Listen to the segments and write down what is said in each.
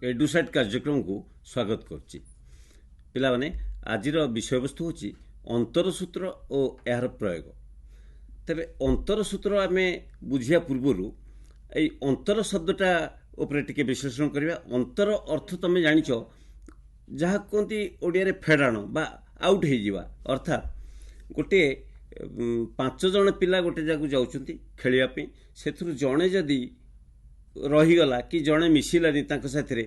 एडुसाइट कार्यक्रम को स्वागत करुच्ची पिलाने आज विषयवस्तु हूँ अंतरसूत्र और यार प्रयोग। तेरे अंतरसूत्र आम बुझा पूर्वर ये अंतर शब्दटा उपरे टिके विश्लेषण करवा। अंतर अर्थ तुम जानिच जहाँ कहती ओडिया फेड़ाण बा आउट हो अर्थात गोटे 5 जन पिला गोटे जगह जाऊँच खेलवाई से जड़े जदि रहीगला कि जड़े मिसिलानी साथी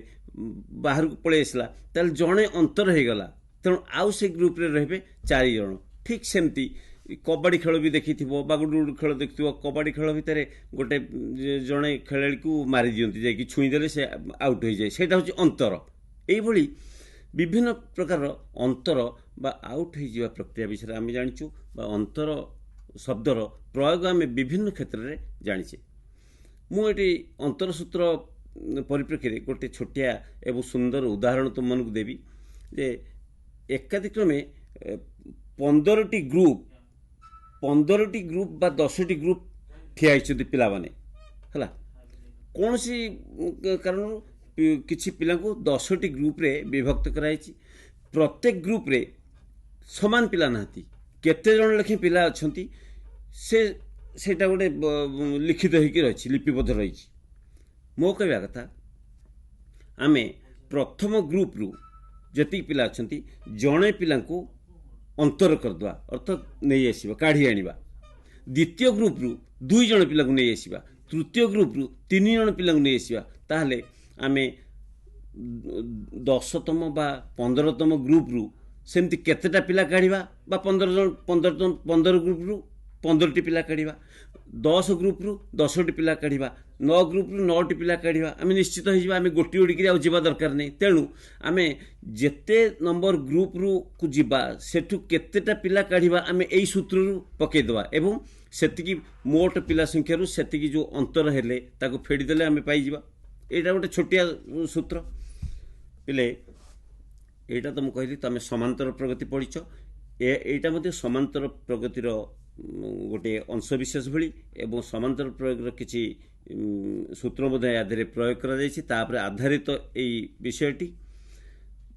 बाहर को पलि आसला ताल जड़े अंतर हो गला तेणु आउ से ग्रुप रे रहे 4 जन। ठीक सेमती कबड्डी खेल भी देखी बागुड खेल देखि कबड्डी खेल भितर गोटे जड़े खेलाड़ी को मारी दियंती जाकि छुईदेले से आउट हो जाए सेटा हूँ अंतर। यही विभिन्न प्रकार अंतर बा आउट हो प्रक्रिया विषय आम जाचु अंतर शब्दर प्रयोग आम विभिन्न क्षेत्र में जाचे। मुझे अंतरसूत्र परिप्रेक्षी में गोटे छोटिया एवं सुंदर उदाहरण तुम मन को देवी जे एकादिक्रमे 15टी ग्रुप बा 10टी ग्रुप ठिया पिला माने हला कौन सी कारण किछि पिला को 10टी ग्रुप रे विभक्त कराई। प्रत्येक ग्रुप रे समान पिला नाती केते जन लेखे पिला अछंती सेटा गोटे लिखित होकर रही लिपिबद्ध रही। मो कहवा कथा आम प्रथम ग्रुप रु जी पिला अच्छा जड़े पिला अंतर करदे अर्थात नहीं आसवा काढ़ी आनिबा। द्वितीय ग्रुप रु 2 जन पिला नहीं आसवा। तृतीय ग्रुप रु 3 जन पिला नहीं आसवा। ताहले आम 10तम बा 15तम ग्रुप रु सेमती केतेटा पिला काढ़ा बा 15 ग्रुप रु 15टी पिला काढ़ा 10 ग्रुप रु 10टी पिला काढ़ा 9 ग्रुप रु 9टी पिला काढ़ा आम निश्चित हो आम गोटी उड़िकी आवा दरकार नहीं। तेणु आम जेते नंबर ग्रुप रु को जीवा सेठू केतेटा पिला काढ़ा आम यही सूत्र रु पकईदवा एवं सेतिकी मोट पिला संख्या रु सेतिकी जो अंतर हेले ताको फेड़ीदेले आम पाइबा। यहाँ गोटे छोटिया सूत्र पिले यहाँ तुम कहली तुम समांतर प्रगति पढ़ीच यहाँ समांतर प्रगतिर गोटे अंशविशेष भली एवं समांतर प्रयोग किसी सूत्र आधार प्रयोग कर आधारित यही विषयटी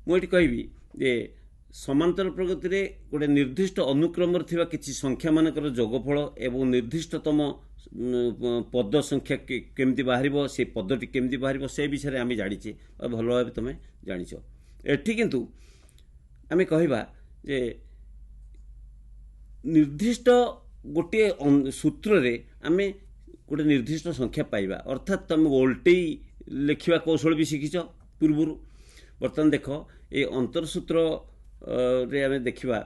मुझे कहबी जे समांतर प्रगति रे गोटे निर्दिष्ट अनुक्रम किसी संख्या मानकर जोगफल एवं निर्दिष्टतम पद संख्या केमती बाहर से पदटी केमती बाहर से विषय आम जाचे भल भाव तुम जाच। एठी किंतु आम कहवा जे निर्दिष्ट गोटे सूत्र रे आम गोटे निर्दिष्ट संख्या पाइबा अर्थात तुम ओल्टे लिखा कौशल भी शिखिच पूर्वर। बर्तमान देख ये अंतरसूत्र रे आम देखा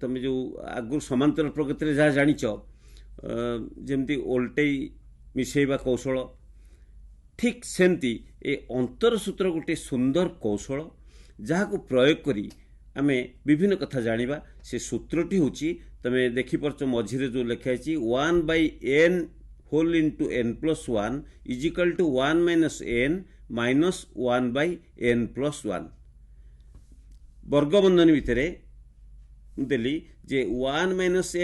तुम जो आगु समांतर प्रगति रे जहाँ जानिच जमती ओल्टे मिसेबा कौशल ठीक सेमती ए अंतरसूत्र गोटे सुंदर कौशल जहाँ को प्रयोग करी आम विभिन्न कथा जानिबा। से सूत्रटी हूँ तमें देखिपार मझीरे जो लिखाई 1/n whole into n+1 is equal to 1 - n minus 1/n+1 वर्गबंधन भितर देली जे 1 -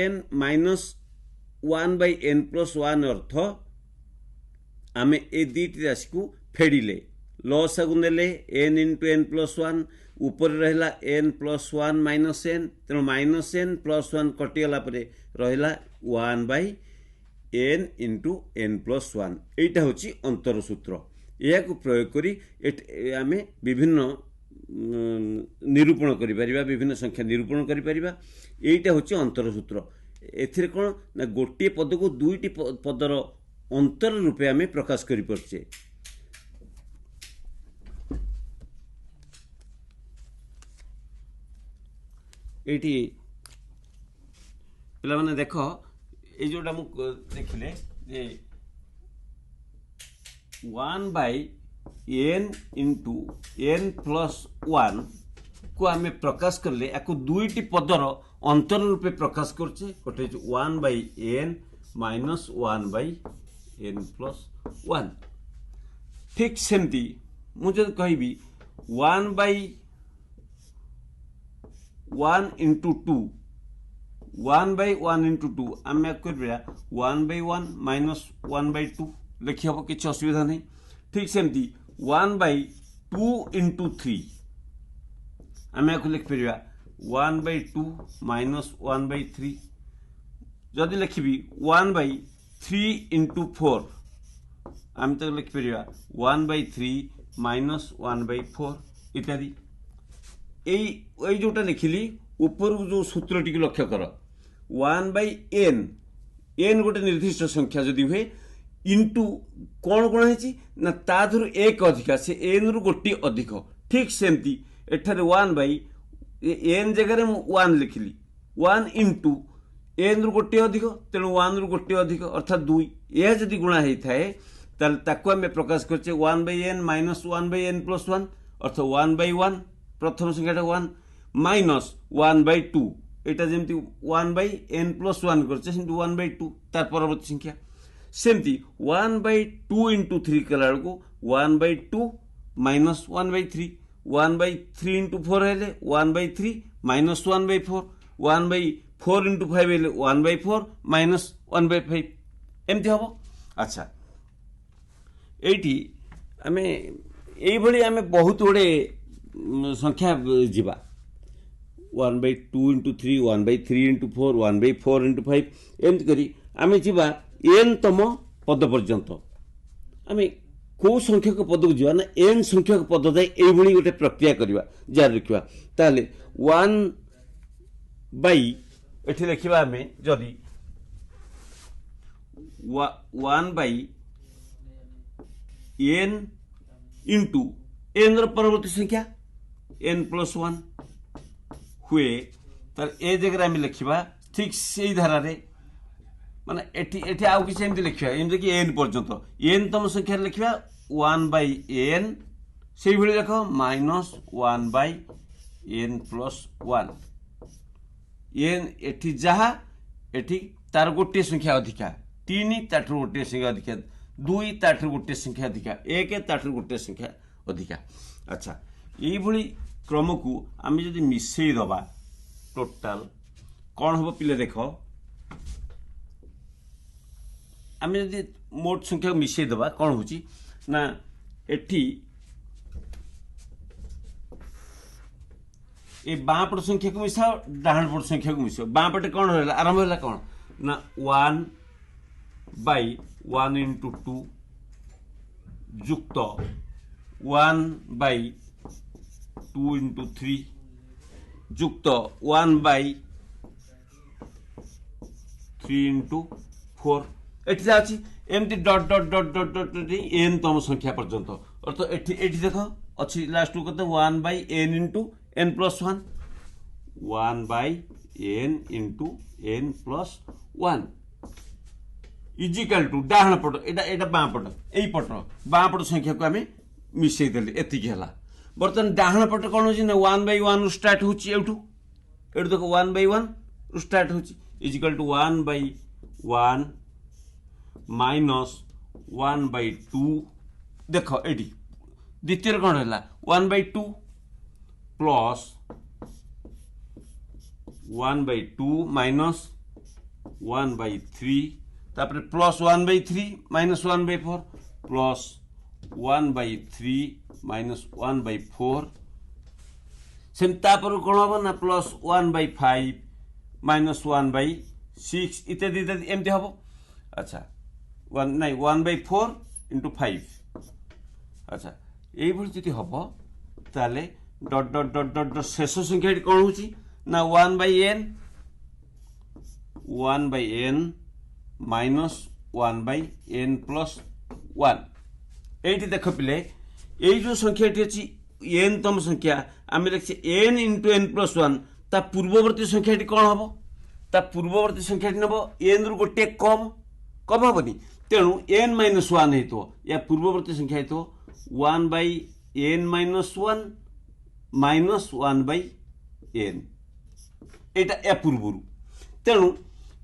n माइनस 1/n+1 अर्थ आम ए दुईटी राशि को फेड़िले लसागु नेले n इंटू n+1 ऊपर रहा n+1 माइनस n तेणु माइनस n+1 कटिगला रहा 1/n इंटू n+1 यहीटा हूँ अंतरसूत्र। यह प्रयोग करी आम विभिन्न निरूपण करिपरिबा विभिन्न संख्या निरूपण करिपरिबा यहीटा हूँ अंतरसूत्र। एथिरे कौन ना गोटे पद को दुईटी पदर अंतर रूपे आम प्रकाश करिपरछे। एठी पिला माने देख ये जोटा मु देखिले जे 1/n इंटू n+1 को आम प्रकाश करले याको दुईटी पदर अंतर रूपे प्रकाश करछे गोटे 1/n माइनस 1/n+1। ठीक सेमती मुझे कहबी 1/1 इंटू 2 1/1 इंटू 2 आम कर 1/1 माइनस 1/2 लिखी हम किसी असुविधा नहीं। ठीक सेमती 1/2 2 into 3 आम या लिखिपर 1/2 माइनस 1/3 जदि लिखी 1/3 into 4 आम तो लिखिपर 1/3 माइनस 1/4 इत्यादि यही जोटा लिखिली ऊपर जो सूत्र टी लक्ष्य कर 1/n n गोटे निर्दिष्ट संख्या जदि हुए इंटू कौन कौन है ना ताधर एक अधिका से एन रु गोटे अधिक ठीक सेमती एठारे 1/n जगह वन लिखिली 1 इंटू एन रु गोटे अधिक तेणु 1 रु गोटे अधिक अर्थात 2 यह जदि गुणा होता है ताकू आम प्रकाश करचे 1/n माइनस 1/n प्लस 1 अर्थ 1/1 प्रथम संख्याटा 1 माइनस 1/2 एटा जमती 1/n प्लस 1 करचे 1/2 तार परवर्ती संख्या सेमती 1/2 इंटू 3 कला बेलू 1/2 माइनस 1/3 1/3 इंटू 4 है 1/3 माइनस 1/4 1/4 इंटू 5 है 1/4 माइनस 1/5 एमती हम। अच्छा ये आम ये बहुत गुड़े संख्या जीवा 1/2 इंटू 3 1/3 इंटू 4 1/4 इंटू 5 एमती करी आम जीवा एन तम पद पर्यंत आम कौ संख्यक पद को जीवा ना एन संख्यक पद जाए ये गोटे प्रक्रिया करवा जारी रखा ताले 1/, लिखा आम जदि 1/n इंटू एन परवर्ती संख्या n प्लस 1 हुए तार ए जगह आम लिखा ठीक से धारा माने एठी आउ किसी एमती लिखा एमती कि एन पर्यंत एन तम संख्या लिखा 1/n से भाई देख माइनस 1/n प्लस 1 एन एठी जहा एठी तार गोटे संख्या अधिका 3 ताठू गोटे संख्या अधिका 2 ताठू गोटे संख्या अधिका 1 ताठू गोटे संख्या अधिका। अच्छा ये क्रम को आम जदि मिसई दबा टोटाल कौन हम पिले देख आम जदि मोट संख्या मिसई दबा कौन हो ना एठी ए बाँ पट संख्या को मिसाओ डाहाण पट संख्या को मिसाओ बाँ पटे कौन रहा आरंभ है कौन ना 1/1 इंटू 2 जुक्त 1/2 इंटू 3 जुक्त 1/3 इंटू 4 एटी अच्छी एमती डट dot dot dot dot N तम संख्या पर्यंत अर्थ एटी देख अच्छी लास्ट को 1/n into n plus 1 1/n into n plus 1 is equal to डाहाण पट एटा बाँ पट यही पट बाँ पट संख्या को आम मिसई देले एतिक है बर्तमान डाहाण पट कौन हो 1/1 स्टार्ट होची एठू देख 1/1 स्टार्ट होची इजिकल टू 1/1 माइनस 1/2 देख एटी द्वितीय कौन है 1/2 प्लस 1/2 माइनस 1/3 तापर plus 1/3 minus 1/4 plus 1/3 minus 1/4 same तापर कौन हम ना प्लस 1/5 माइनस 1/6 इत्यादि इत्यादि एमती हम। अच्छा 1/4 इंटू 5 अच्छा ये जी हम ताले डट डट डट डट डट शेष संख्या कौन हो ना 1/n माइनस 1/n प्लस 1 ये देख पिले यही जो संख्या अच्छी एन तम संख्या आम लिखे n इंटू n प्लस 1 ता पूर्ववर्ती संख्या कौन हम ता पूर्ववर्ती संख्या नब n रु गोटे कम हेनी तेणु n माइनस 1 हो या पूर्ववर्ती संख्या हो 1/n माइनस 1 माइनस 1/n एटा या पूर्व तेणु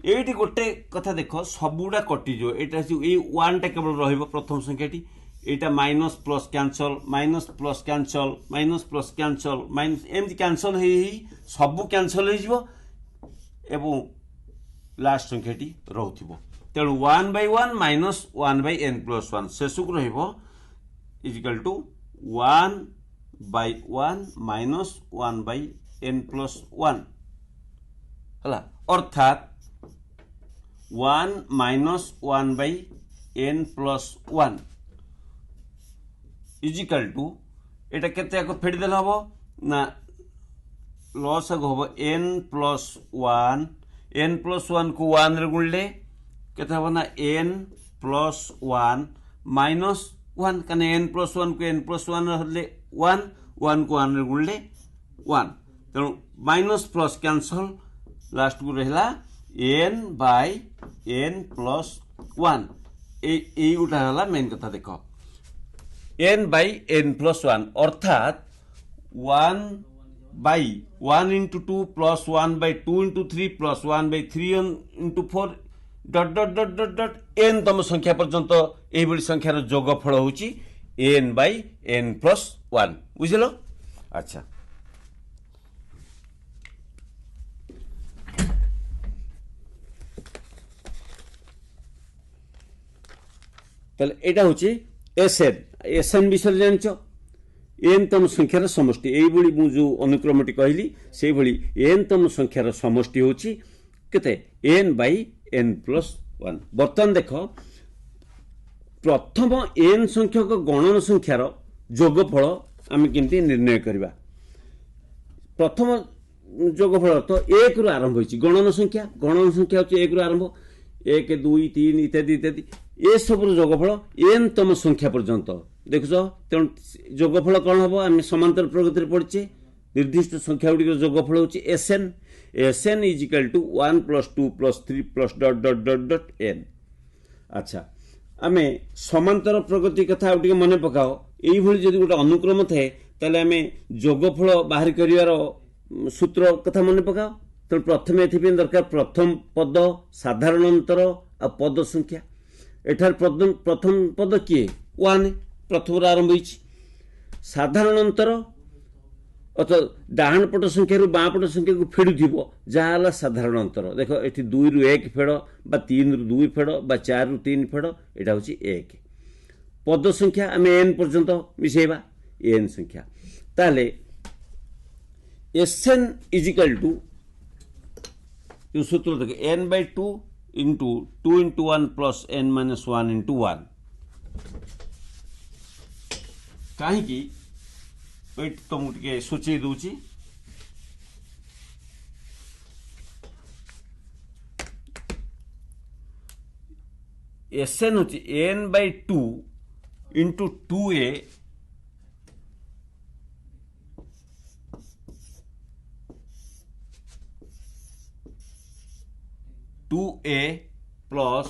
ये गोटे कथा देख सबुड़ा कटिज ये 1 टा केवल रहिबो प्रथम संख्याटी एटा minus plus cancel minus plus cancel minus plus cancel minus एमती कैंसल सबू कैंसल हो लास्ट संख्याटी रोथिबो तेणु 1/1 माइनस 1/n प्लस 1 शेष को रहिबो is equal to 1 by 1 minus 1 by n plus 1 है अर्थात 1 minus 1 by n plus 1 is equal to एटा केते फेड़देल हम ना लॉस हम n प्लस 1 को 1 रे गुणले केते हम ना n प्लस 1 माइनस 1 कने n प्लस 1 को n प्लस 1 हले 1 को 1 रे गुणले 1 तेणु माइनस प्लस कैंसल लास्ट को रहला n बाय n प्लस 1 ए उठा हला मेन कथा देखो n बाय n प्लस 1 अर्थात 1 by 1 into 2 plus 1 by 2 into 3 plus 1 by 3 into 4 dot dot dot dot dot n तम संख्या पर्यंत एभली संख्यार जोगफल होची n बाय n प्लस 1 बुझिलो। अच्छा ताले एटा होची एसएन विषय जानच एन तम संख्यार समष्टि एभली मु जो अनुक्रमटी कहली से भली एन तम संख्यार समष्टि होची केते एन बाय एन प्लस 1 बर्तन देख प्रथम एन संख्यक गणन संख्यार जोगफल आम केमती निर्णय करबा प्रथम जोगफल तो 1 रु आरंभ होची गणन संख्या होची 1 रु आरंभ 1 2 3 इत्यादि इत्यादि ए सब जोगफल एन तम संख्या पर्यंत देखुच तेणु जोगफल कौन हम आम समांतर प्रगति पढ़चे निर्दिष्ट संख्या गुड़िक जोगफल होची S n is equal to 1 plus 2 plus 3 plus dot dot dot dot n. अच्छा आम समांतर प्रगति कथा मन पकाओ यही जदि गोटे अनुक्रम थाए ताले आम जोगफल बाहर कर सूत्र कथा मन पकाओ तेणु प्रथम एथि दरकार प्रथम पद साधारण अंतर आ पद संख्या एठार प्रथम पद किए 1 प्रथम आरंभ होई साधारण अंतर अथवा डाहाण पट संख्या बाँ पट संख्या को फेड़ू जहाँ साधारण अंतर देख ये 2 रु 1 फेड़ बा 3 रु 2 फेड़ बा 4 रु 3 फेड़ यहाँ हूँ 1 पद संख्या आम एन पर्यंत मिसेबा एन संख्या ताले एसएन इजिकल टू जो सूत्र देख n by 2 into 2 into 1 plus n minus 1 into 1 कहीं तुमको सूचे दूची एसएन होची n by 2 into 2a plus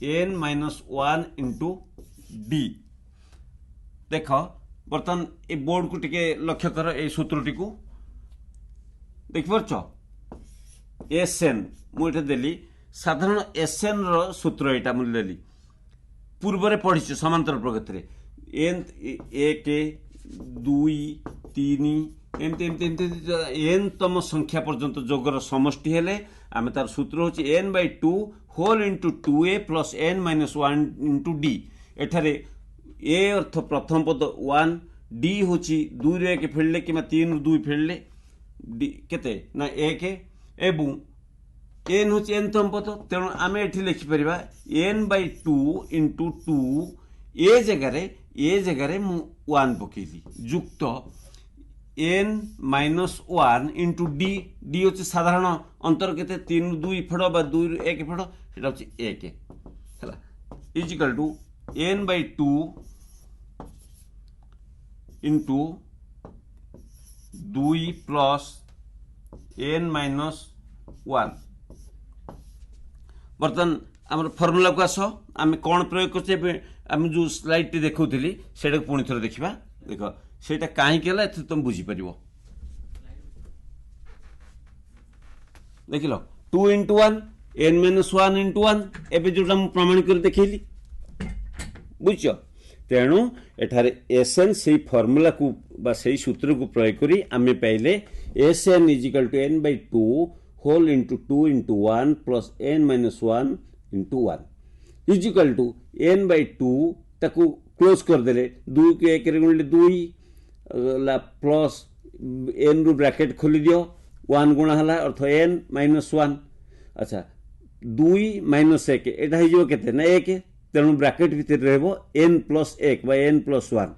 n minus 1 into d देख बर्तमान ए बोर्ड को टिके लक्ष्य कर ए सूत्रटी को देख पार्छ एसएन मुझे देली साधारण एसएन रो सूत्र एटा मुझे देली पूर्व रे पढ़ी समांतर प्रगति रे एन 1 2 3 एमती एन तम संख्या पर्यंत जोगर समष्टि हेले आम तार सूत्र होची n by 2 whole into 2a plus n minus 1 into d एठारे ए अर्थ प्रथम पद 1 डी होची 2 रे 1 फेड़ले कि 3 रु 2 फेड़ले डी केते ना 1 एवं एन होची एन तम पद तेणु आम एठी लिखि परिबा एन बाय 2 इंटू 2 ए जगह मु 1 पकेली युक्त n minus 1 into d d होची साधारण अंतर केते 3 रु 2 फेड़ बा 2 रु 1 फेड़ सेटा होची 1 हैला is equal to n by 2 into 2 plus n minus 1 बर्तन आम फर्मुला को आस आम कौन प्रयोग करते आम जो स्लाइड टी देखुली से पुणी थे देखा देख सेटा कहीं तुम बुझीपर देख लो 2 इंटू 1 एन माइनस 1 इंटू 1 एवं जोटा मुझे प्रमाणिक कर देखली बुझ तेणु एठारे एसएन से फर्मुला को बा से सूत्र को प्रयोग करी आम पाइले S n is equal to n by 2 whole into 2 into 1 plus n minus 1 into 1 is equal to n by 2 ताकू क्लोज करदे 2 के 1 गुणिले 2 प्लस एन रु ब्रैकेट खोली दियो 1 गुणा हला अर्थ एन माइनस 1 अच्छा 2 माइनस 1 एटा हो जो केते ना 1 तेणु ब्रैकेट भितर रहबो एन प्लस 1 बा एन प्लस 1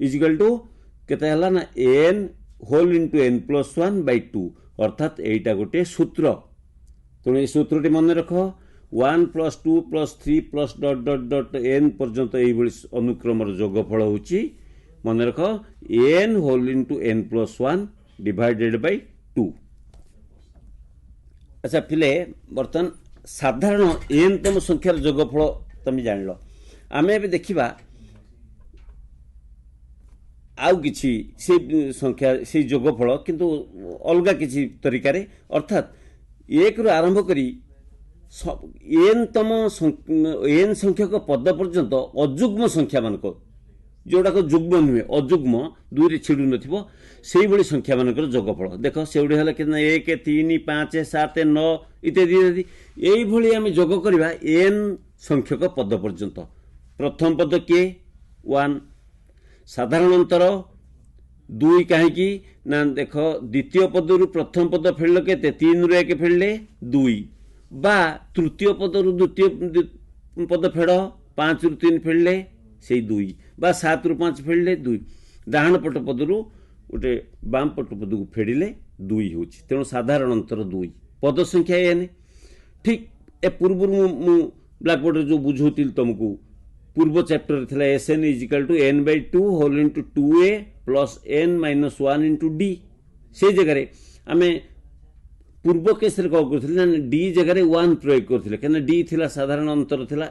इजिकल टू केते हला ना n whole into n plus 1 by 2 अर्थात एटा गोटे सूत्र तेणु ये सूत्रटी मन रख 1 plus 2 plus 3 plus dot dot dot n पर्यंत ये अनुक्रम जोगफल होची मन रख n whole into n plus 1 divided by 2 अच्छा पिले बर्तन साधारण एन तम संख्यार जोगफल तुम जान आम ए देखा आउ किछि से संख्या से जोगफल किंतु अलगा किछि तरीकारे अर्थात एक रु आरंभ करी एन तम एन संख्यक पद पर्यंत अजुग्म संख्या मान जोड़ाक जुग्म नुहे अजुग्म दुई रे छिड़ू नथिबो सेही भली संख्या मानकर जोगफल देख से हला कि 1 3 5 7 9 इत्यादि इत्यादि एई भली आमे जोग करबा एन संख्यक पद पर्यंत प्रथम पद के 1 साधारण अंतर 2 कहीं ना देख द्वितीय पद रु प्रथम पद फेल के 3 रु 1 फेलले 2 बा तृतीय पद रु द्वितीय पद फेड़ 5 रु 3 फेलले से 2 बा 7 रु 5 फेलले 2 डाहाण पट पद रु गोटे बाम पट पद को फेड़िले 2 होची तेणु साधारण अंतर 2 पद संख्या एन ठीक ए पूर्व ब्लैक बोर्ड जो बुझौतिल तुमको पूर्व चैप्टर थिला S n is equal to n by 2 whole into 2a plus n minus 1 into d से जगह आमे पूर्व केस रे कह करथिले ना डी जगह 1 प्रयोग करथिले केना डी थिला साधारण अंतर थिला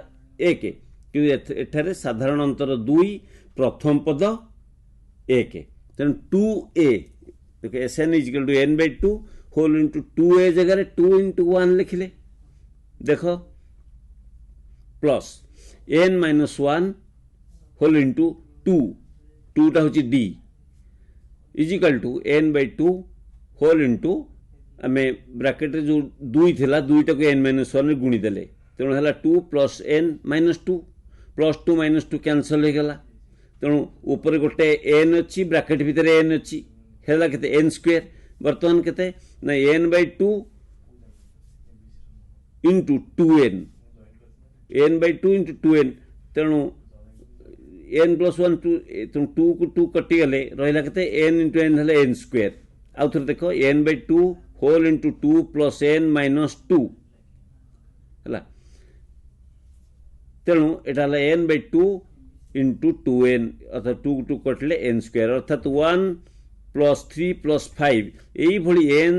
1 कि एठारे साधारण अंतर 2 प्रथम पद 1 तेन 2a देखो S n is equal to n by 2 whole into 2a जगह 2 इनटू 1 लिखिले देखो plus n minus 1 whole into 2 2 टा होची d is equal to n by 2 whole into आमे ब्रैकेट रे जो 2 थिला 2 टा को एन माइनस 1 रे गुणी देले तेणु हला 2 plus n minus 2 plus 2 minus 2 cancel हो गला तेणु ऊपर गोटे एन अच्छी ब्रैकेट भीतर एन अच्छी हेला केते एन स्क्वायर वर्तमान केते ना n by 2 into 2n n by 2 into 2n तेणु एन प्लस 1 2 2 को 2 कटि गले रहिला केते एन इंटू एन हले एन स्क्वायर आउ थरे देखो n by 2 whole into 2 plus n minus 2 हला तेणु एटा हला एन बाय 2 इंटू 2n अर्थात 2 2 कटले एन स्क्वायर अर्थात 1 प्लस 3 प्लस 5 एई भली एन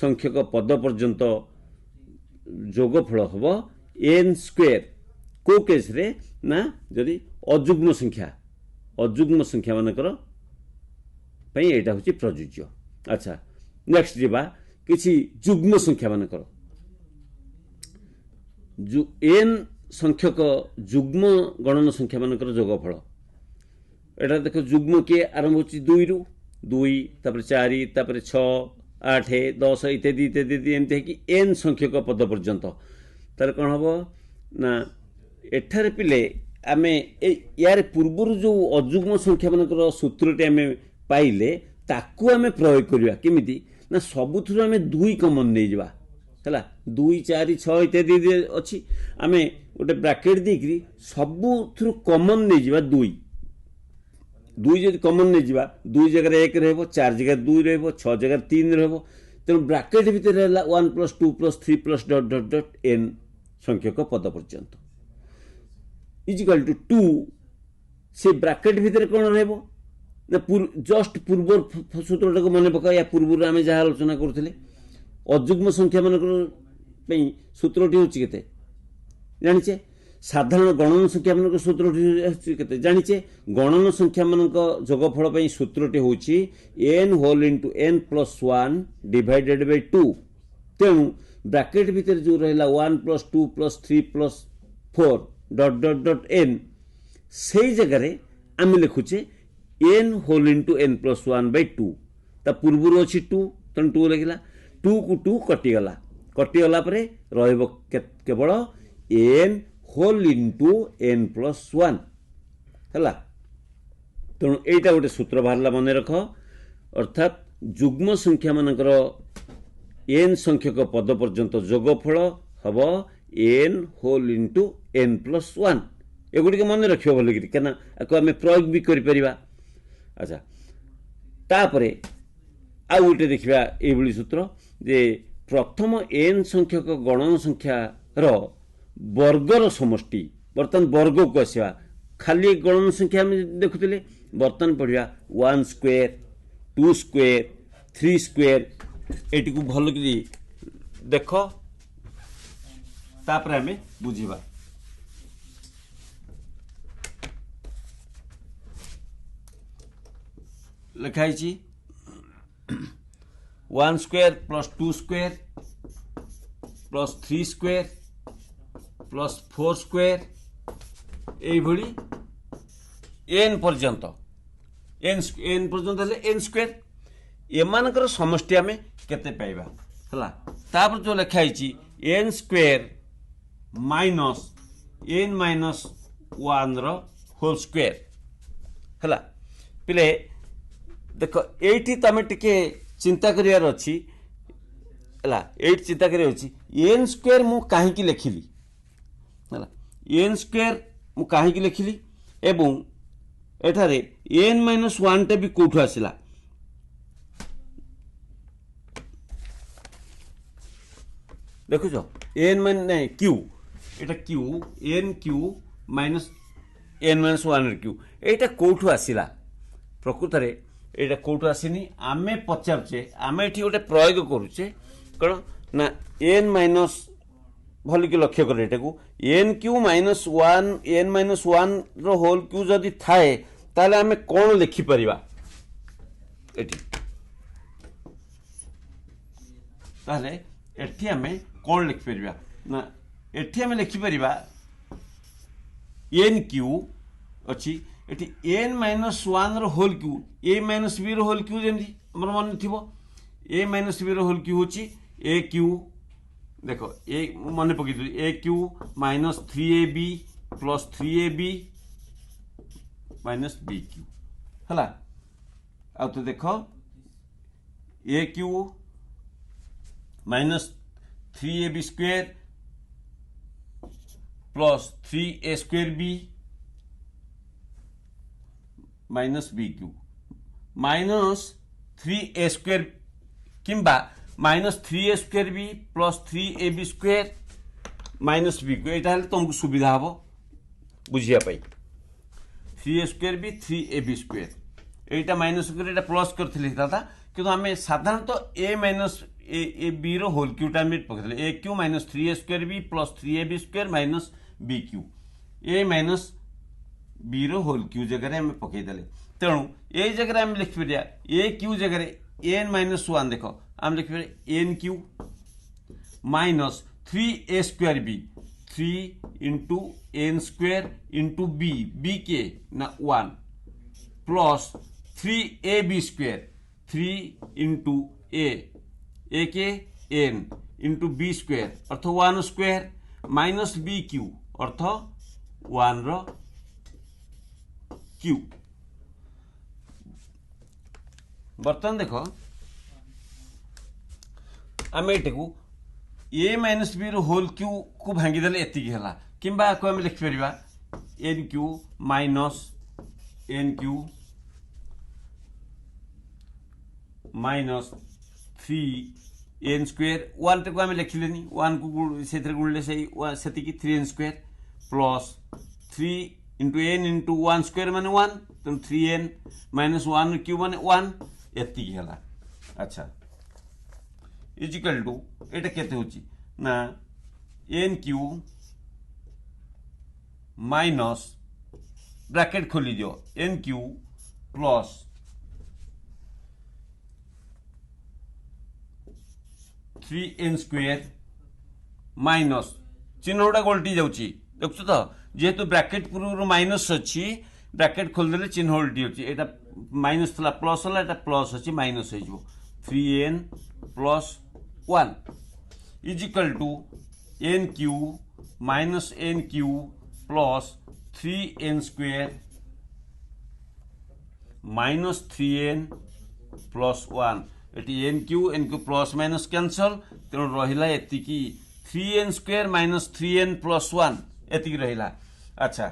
संख्यक पद पर्यंत जोगफल हबो एन स्क्वायर को केस रे ना जदि अजुग्म संख्या मानकर पई एटा होची प्रयोज्य अच्छा नेक्स्ट जीवा किछि जुग्म संख्या मानकर एन संख्यक जुग्म गणन संख्या मानकर जोगफल एटा देखो जुग्म के आरंभ होची 2 रु 2 तापर 4 तापर 6 8 10 इत्यादि इत्यादि एमते कि एन संख्यक पद पर्यंत तार कौन हम ना एठारे पिले आमे यार पूर्व जो अजुग्म संख्या मानकर सूत्रटी आमे पाइले ताकू आमे प्रयोग करिया केमिति ना सबुथुर आमे 2 कॉमन नै जिबा हला 2 4 6 इत्यादि अछि आमे गोटे ब्रैकेट देकरी सबुथुर कॉमन नै जिबा 2 जदि कॉमन नै जिबा 2 जगह 1 रहबो 4 जगह 2 रहबो 6 जगह 3 रहबो तेणु ब्रैकेट भीतर रहला 1 plus 2 plus 3 plus dot dot dot n संख्यक पद पर्यंत इजिकल टू 2 से ब्रैकेट भीतर कौन रहबो ना जस्ट पूर्व सूत्रटा को मन पका या पूर्व आमे जहा आलोचना करथिले अजुग्म संख्या मानकर पई सूत्रटी होची केते जानिचे साधारण गणन संख्या मानक सूत्रटी होची केते जानिचे गणन संख्या मानक जोगफल पई सूत्रटी होची n whole into n plus 1 divided by 2 तेणु ब्रैकेट भीतर जो रहला 1 plus 2 plus 3 plus 4 dot dot dot n से जगह आम लिखुचे n whole into n plus 1 by 2 ता पूर्व अच्छी 2 तेणु 2 लगिला 2 को 2 कटिगला परे रहइबो केवल n whole into n plus 1 हला तेणु एटा गोटे सूत्र बाहरला मन रख अर्थात जुग्म संख्या मानकर एन संख्यक पद पर्यंत जोगफल हम n whole into n plus one एगुड़ी मन रखियो बोल क्या आपको आम प्रयोग भी करिपरिबा। अच्छा तापरे आ गोटे देखिबा एभली सूत्र जे प्रथम एन संख्यक गणन संख्यार वर्गर समष्टि बर्तमान वर्ग को आसवा खाली गणन संख्या देखुले बर्तमान पढ़ा 1 स्क्वायर 2 स्क्वायर 3 स्क्वायर एटी को भल कि देख तापर आम बुझा लिखाई 1 square plus 2 square plus 3 square plus 4 square एभली एन पर्यंत एन पर्यंत एन स्क्वायर एमानकर समष्टि आम केते पाइबा हला तापर जो लिखाई n square minus n minus 1 रो होल स्क्वायर हला पिले देख एठी तमे टिके चिंता करियार अछि हला एठी चिंता करियार अछि एन स्क्वायर मु काहे की लिखिली हला एन स्क्वायर मु काहे की लिखिली एवं एठारे एन माइनस 1 टे भी कोठु आसिला देखुछ एन माइनस नहीं क्यू एटा cube n cube minus n minus 1 cube एटा कोठु आसिला प्रकृत रे एटा कोठु आसिनी आमे पचारचे आमे एठी गोटे प्रयोग करूचे कण ना एन माइनस भल कि लक्ष्य कर एटा को n cube minus 1 n minus 1 रो होल क्यू जदि थाए ताले आमे कोन लिखि परिबा एठी ताले एठी आमे कोन लिखि परिबा ना एठी आमे लिखि परिबा एन क्यू अछि एठी एन माइनस 1 रो whole cube a minus b रो होल क्यू जेमि हमर मन थिबो ए माइनस बी रो होल क्यू होछि ए क्यू देखो ए मन पकि दु a cube minus 3ab plus 3ab माइनस बी क्यू हला आ तो देखो a cube minus 3ab square plus 3a square b minus b cube minus 3a square किंबा minus 3a square b plus 3ab square minus b cube एटा तुमको सुविधा हम बुझिया पाई 3a square b 3ab square एटा माइनस स्क्वायर एटा plus करथिले दादा किंतु आमे साधारणतः a माइनस ए बी रो होल क्यू टा में पकड़ले a क्यू minus 3a square b plus 3ab square minus b cube a minus b रो होल क्यू जगह में पकई देले तेणु ए जगह आम लिख परिया ए क्यू जगह एन माइनस 1 देखो आम लिख परिया n cube minus 3a square b 3 into n square into b b के ना 1 plus 3ab square 3 into a के एन इंटू बी स्क्वायर अर्थ 1 स्क्वायर माइनस बी क्यू अर्थ 1 रो क्यू बर्तमान देखो आम ये ए माइनस बी रो होल क्यू को भांगीदेले एति है किंबा आम लिखिपर n cube minus n cube minus 3 n square 1 टे को आम लिखिले 1 को से गुणले से 3n square plus 3 into n into 1 square माने 1 तो 3n माइनस 1 क्यू माने 1 एति है अच्छा इजिकल टू एटा केते होची ना एन क्यू माइनस ब्रैकेट खोली दियो n cube plus 3n square minus चिन्ह गुड़ा गोल्टी जाउची देखु तो जेहेतु ब्रैकेट पूर्व माइनस अच्छी ब्रैकेट खोलदेले चिन्ह उल्टी होची एटा माइनस थला प्लस होला एटा प्लस अच्छी माइनस हो जिवो 3n प्लस 1 is equal to n cube minus n cube plus 3n square -3n + 1 एटी n प्लस माइनस कैंसल तेणु रहा एतिकी 3n² - 3n + 1 एतिकी रहा। अच्छा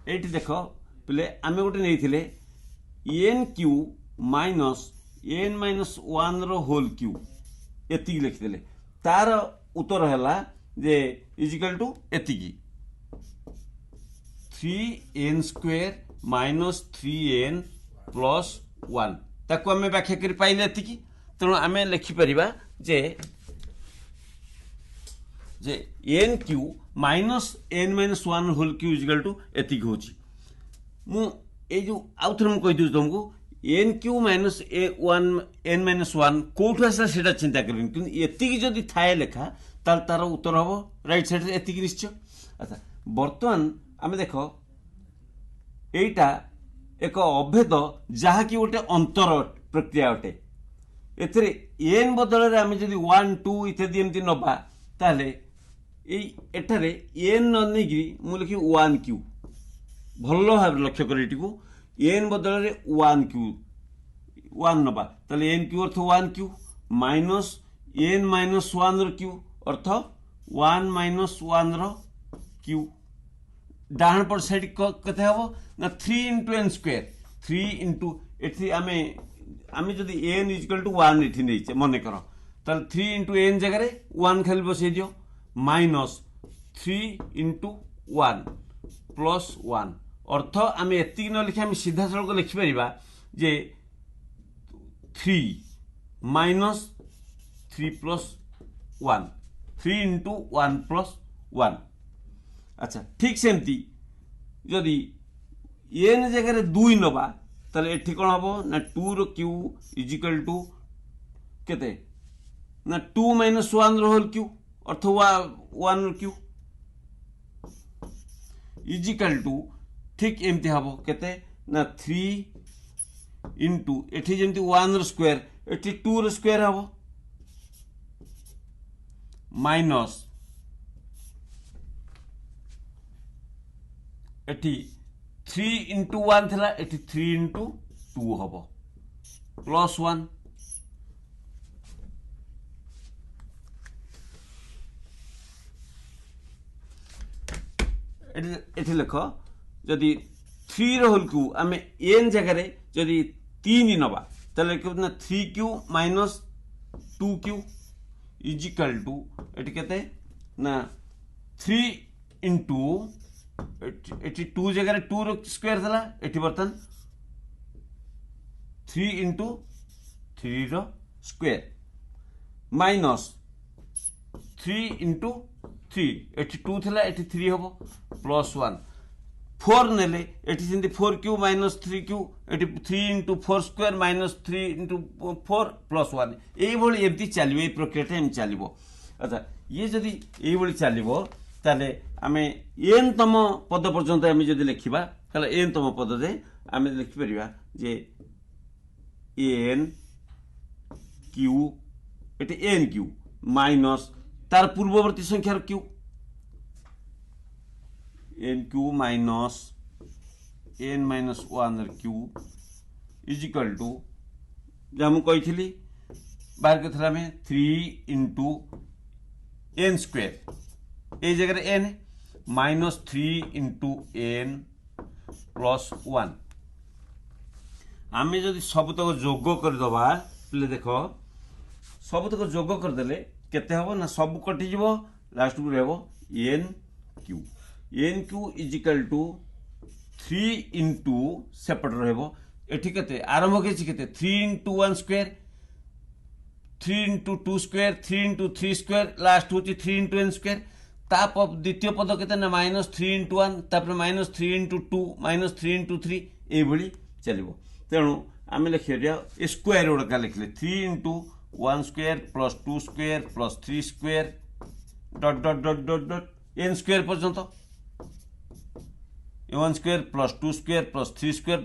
ये देख पे आम गोटे नहीं n³ -n-1 होल क्यू एति लिखिदे तार उत्तर है जे इजिकल टू एतिकी 3n² - 3n + 1 ताको आम व्याख्या कर पाइले एतिकी तेणु आम लिखिपर जे n³ -n-1 whole cube is equal to एतिक हो जो आउ थे मुझे तुमको n³ -n-1 कौटू आसा से चिंता कर एतिकी जदि थाए लेखा तार उत्तर हम राइट साइड एतिकी निश्चय। अच्छा बर्तमान आम देख एटा एक अभेद जहाँकि गोटे अंतर प्रक्रिया अटे एथिरे n बदल आम जब 1 2 इत्यादि एमती नबा ताले एठारे n न नहीं मुझे लिखी 1 क्यू भल भाव लक्ष्य कर n बदल 1 नबा ताले n³ अर्थ 1 क्यू माइनस n-1 क्यू अर्थ 1 - 1 क्यू डाहण पट साइड कते हम ना 3 × n² 3 इंटू एठी आमे जदि n = 1 एठी नहीं मन कर ताले 3 × n जगह 1 खाली बसई दियो -3 × 1 + 1 अर्थ आम एति न लिखि आम सीधा सड़क लिखिपर जे 3 - 3 + 1 3 × 1 + 1। अच्छा ठीक सेमती जदि n जगह 2 नबा ताले एठी कौन हम ना 2 रो क्यू इजिकल टू केते ना 2 - 1 रो होल क्यू अर्थ 1 रो क्यू इजिकल टू ठीक एमती हम केते ना 3 इंटू एठी जेमती 1 रो स्क्वायर एठी 2 रो स्क्वायर हम माइनस एठी 3 × 1 थिला एठी 3 × 2 हम +1 एठी लिख जदि 3 रो होल क्यू आम n जगह जदि 3 नबा ताले ना 3q - 2q is equal to eighty केते ना 3 इंटू एटी 2 जगह 2 रो स्क्वायर थला एटी बर्तन 3 इंटू 3 रो स्क्वायर माइनस 3 इंटू 3 एटी 2 थला एटी 3 हम +1 4 नेले eighty सेंती 4q - 3q eighty 3 × 4 square -3 × 4 +1 ये भली एमती चलो ये प्रक्रिया एम चलो। अच्छा ये जदि ये चलो ताले आम n तम पद पर्यंत आम जब लिखा n तम पद जे आम लिखिपर जे n³ एटी n³ माइनस तार पूर्ववर्ती संख्यार cube n³ minus n-1 cube is equal to जहाँ मुझे कही बाहर के 3 × n² ये जगह n -3 × n + 1 आम जब सबतक जोग करदे पे देख सबतक जोग करदे केते हम ना सब कटिज लास्ट को n³ n³ is equal to 3 into सेपट रही आरंभ के 3 × 1 स्क्वायर 3 × 2 स्क्वायर 3 × 3 स्क्वायर लास्ट हूँ 3 × n स्क्वायर द्वितीय पद के -3 × 1 तापर -3 × 2 -3 × 3 ये चलो तेणु आम लिखा स्क्वायर गुड़ाक लिखले 3 × 1 स्क्वायर + 2 स्क्वायर + 3 स्क्वायर डट dot dot dot dot n square पर्यंत 1 स्क्वायर + 2 स्क्वायर + 3 स्क्वायर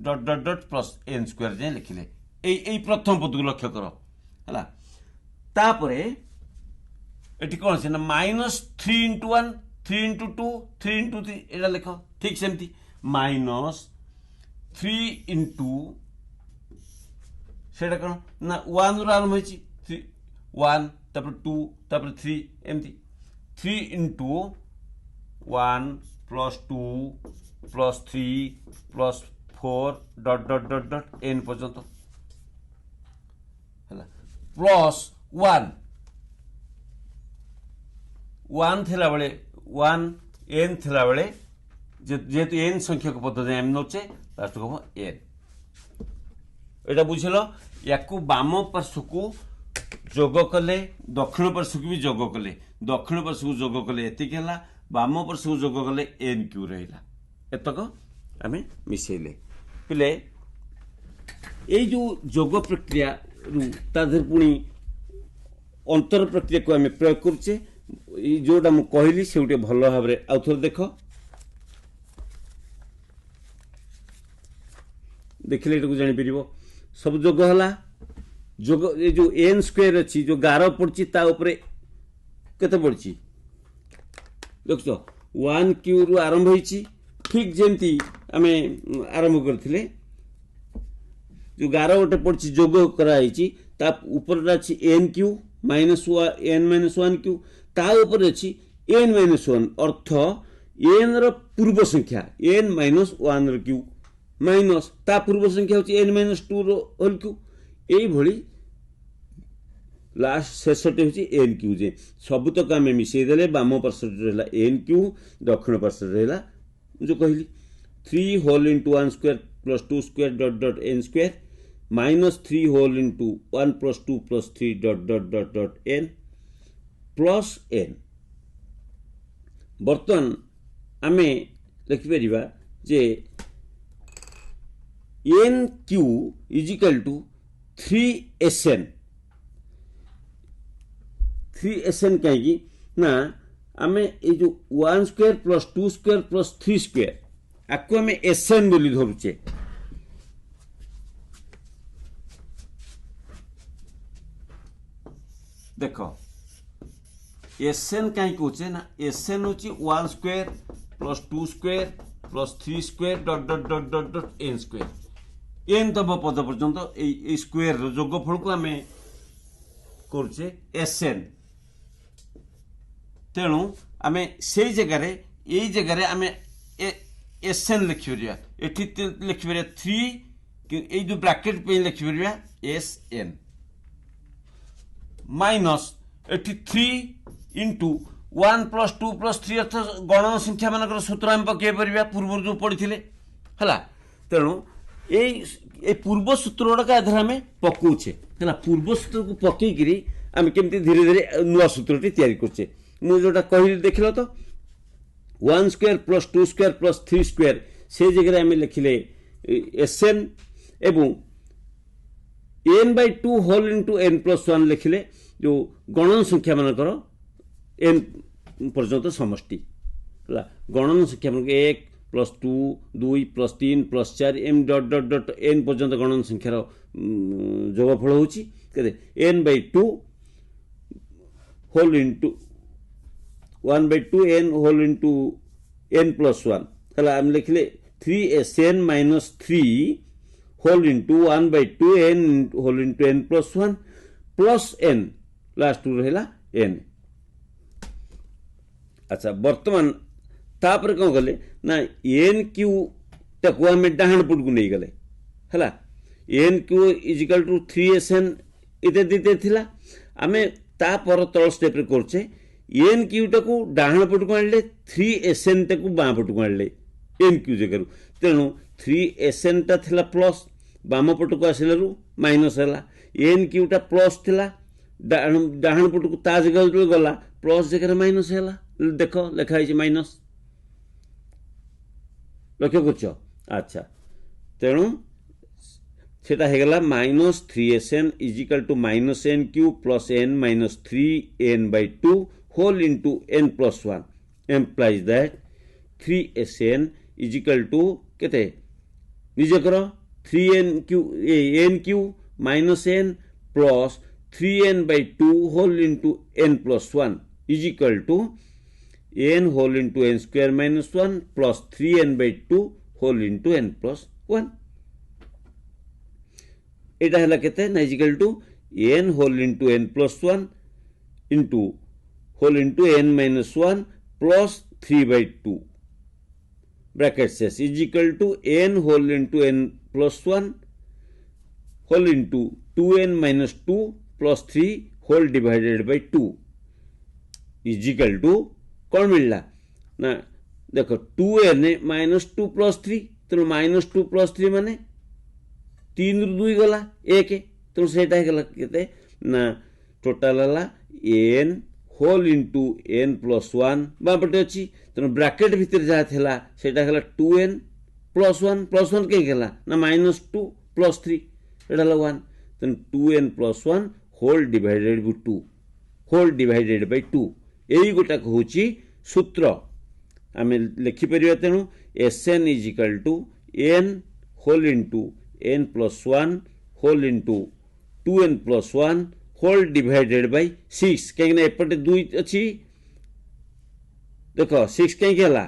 डट डट डट प्लस n स्क्वायर जाए लिखिले प्रथम पद को लक्ष्य कर है एटी कौन से ना -3 × 1 3 × 2 3 × 3 एटा लिख ठीक सेमती -3 × सेटा कौन ना 1 ରୁ आरंभ होइछि 1 तापर 2 तापर 3 एमती 3 × 1 + 2 + 3 + 4 ... n पर्यंत हला +1 1 थिला बेले 1 n थिला बेले जेतु n संख्यक पद्धति हम नोचे लास्ट को n एटा बुझलो याकू बाम पार्श्व को जोग कले दक्षिण पार्श्व को भी जोग कले दक्षिण पार्श्व को जोग कले एतिक हला बाम पार्श्व को जोग कले n q रहिला एतक आमे मिसेले पिले ए जो जोग प्रक्रिया ताधर पुणी अंतर प्रक्रिया को आम प्रयोग करछे जोटा मु कहली से गोटे भल भाव आउ थे देख देखिले एटा को जानि परिबो सब जोग हला जोग ये जो n² अच्छी जो गार पड़ची ता ऊपर केते पड़ची देखो 1 q रु आरंभ होईची ठीक जेमती आमे आरंभ करथिले जो गार गोटे पड़ची जोग कराई ता ऊपर अच्छी n/q -n-1q ता ऊपर अच्छी n-1 अर्थ n र पूर्व संख्या n-1 q माइनस ता पूर्व संख्या होची n-2 रो होल q एई भली लास्ट शेषटे होची n/q जे सबुतक आमे मिसई देले बाम पार्श्व रहला n/q दक्षिण पार्श्व रहला जो कहली 3 whole into 1 square plus 2 square ... n square -3 whole into 1 plus 2 plus 3 ... n plus n बर्तन आमे लिखि परिबा जे n/q = 3sn 3sn कहीं ना आमे ए जो 1 square plus 2 square plus 3 square आको आमे sn बोली धरुचे देखो sn कहीं कहचे ना sn होची 1 square plus 2 square plus 3 square ... n square n तब पद पर्यंत ए स्क्वायर रो जोगफल को आमे करछे sn तेणु आमे से जगह रे आमे sn लिखिबरिया एठी लिखिबरिया 3 ए जो ब्रैकेट पे लिखिबरिया sn माइनस एठी 3 * 1 + 2 + 3 अर्थ गणन संख्या मानकर सूत्र हम पके परिबा पूर्व जो पढ़िथिले हला तेणु ए पूर्व सूत्र का आधार में पकाउछे हला पूर्व सूत्र को पकई करी हम केमती धीरे धीरे नुआ सूत्रटी तैयारी करछे मु जोटा कहली देखिलो तो 1 square plus 2 square plus 3 square से जगह हम लिखिले sn एवं n/2 होल इनटू n+1 लिखिले जो गणन संख्या मानकर n पर्यंत समष्टि हला गणन संख्या मानकर 1 + 2 2 + 3 + 4 m ... n पर्यंत गणन संख्यार जोगफल होची केते n/2 whole into 1/2 n whole into n+1 हला हम लिखले 3sn - 3 whole into 1/2 n whole into n+1 plus n last रहला n अच्छा वर्तमान तापर कौन गले ना n/q ताको हम डाहण पुट को नहीं गले हला n/q = 3sn इते दिते थिला आमे ता पर तळ स्टेप रे करछे n/q टाको डाहण पुट को आनले 3sn टाको बाम पुट को आनले n/q जगह तेणु 3sn ता थिला प्लस बाम पुट को आसिलरु माइनस हला n/q टा प्लस थिला डाहण पुट को ता जगह गला प्लस जगह माइनस हला देखो लिखा है माइनस लक्ष्य करछ अच्छा तेणु सेटा हे गला -3sn = -n/q plus n - 3n/2 whole into n+1 implies that 3sn = केते निजे करो 3nq nq - n plus 3n/2 whole into n+1 is equal to n whole into n square minus 1 plus 3n/2 whole into n plus 1 एटा हला केते ना is equal to n whole into n plus 1 into whole into n minus 1 plus 3/2 bracket शेष is equal to n whole into n plus 1 whole into 2n minus 2 plus 3 whole divided by 2 is equal to कौन मिलला ना देखो 2n minus 2 plus 3 तो minus 2 plus 3 माने 3 रु 2 गला 1 तो सेटा हे गला केते ना टोटल हला n whole into n plus 1 बापटे अछि तो ब्रैकेट भीतर जा थेला सेटा हला 2n प्लस 1 के गला ना माइनस 2 प्लस 3 एटा हला 1 तो 2n plus 1 whole divided by 2 whole divided by 2 एई गोटा होची सूत्र आमे लिखि परिया तेनु Sn is equal to n whole into n plus 1 whole into 2n plus 1 whole divided by 6 कहीं ना एपटे 2 अछि देखो 6 कहीं केला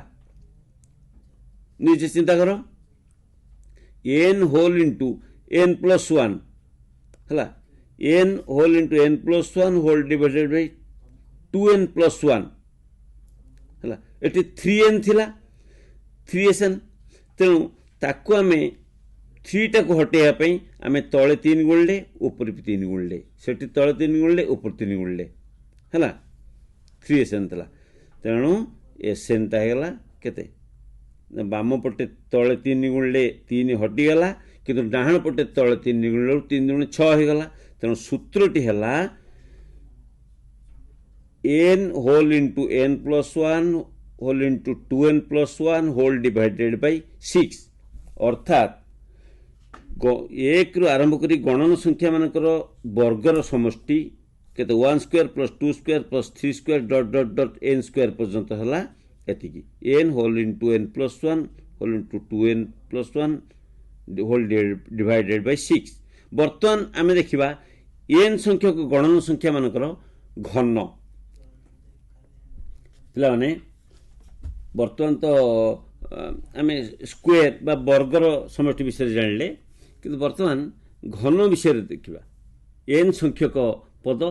नीचे चिंता करो n whole into n plus 1 हला n whole into n plus 1 whole divided by 2n plus 1 हला एटी 3n थिला 3sn तेणु ताको आमे 3 टा को हटेया पई आमे तळे 3 गुणले ऊपर भी 3 गुणले सेटी तळे 3 गुणले ऊपर 3 गुणले हला 3sn थिला तेणु sn ता हेला केते बाम पटे तळे 3 गुणले 3 हटि गला किंतु डाहण पटे तळे 3 गुणले 3 गुण 6 हे गला तेणु सूत्रटी हेला n whole into n plus 1 whole into 2n plus 1 whole divided by 6 अर्थात एक रु आरंभ करी गणन संख्या मानकर वर्गर समष्टि केते 1 square plus 2 square plus 3 square dot dot dot n square पर्यंत हला एतिकी n whole into n plus 1 whole into 2n plus 1 whole divided by 6 बर्तमान आमे देखिबा n संख्यक गणन संख्या मानकर घन पिलाने बर्तमान तो आमे स्क्वायर बा वर्गर समष्टि विषय जानले किंतु बर्तमान घन विषय देखिबा n संख्यक पद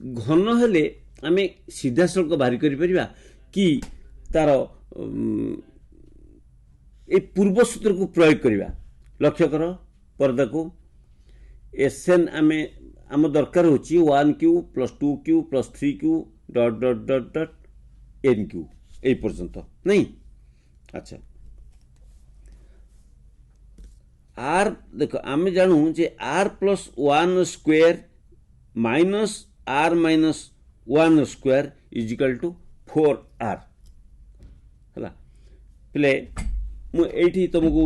घन हेले आमे सीधा सड़क बाहरी करि परिबा कि तार ए पूर्व सूत्र को प्रयोग करिबा लक्ष्य करो पर्दा को Sn आमे आम दरकार होची 1q plus 2q plus 3q dot dot dot dot nq ए पर्यंत नहीं अच्छा r देखो आम जानू जे r plus 1 square minus r minus 1 square is equal to 4r हला प्ले मु एठी तुमको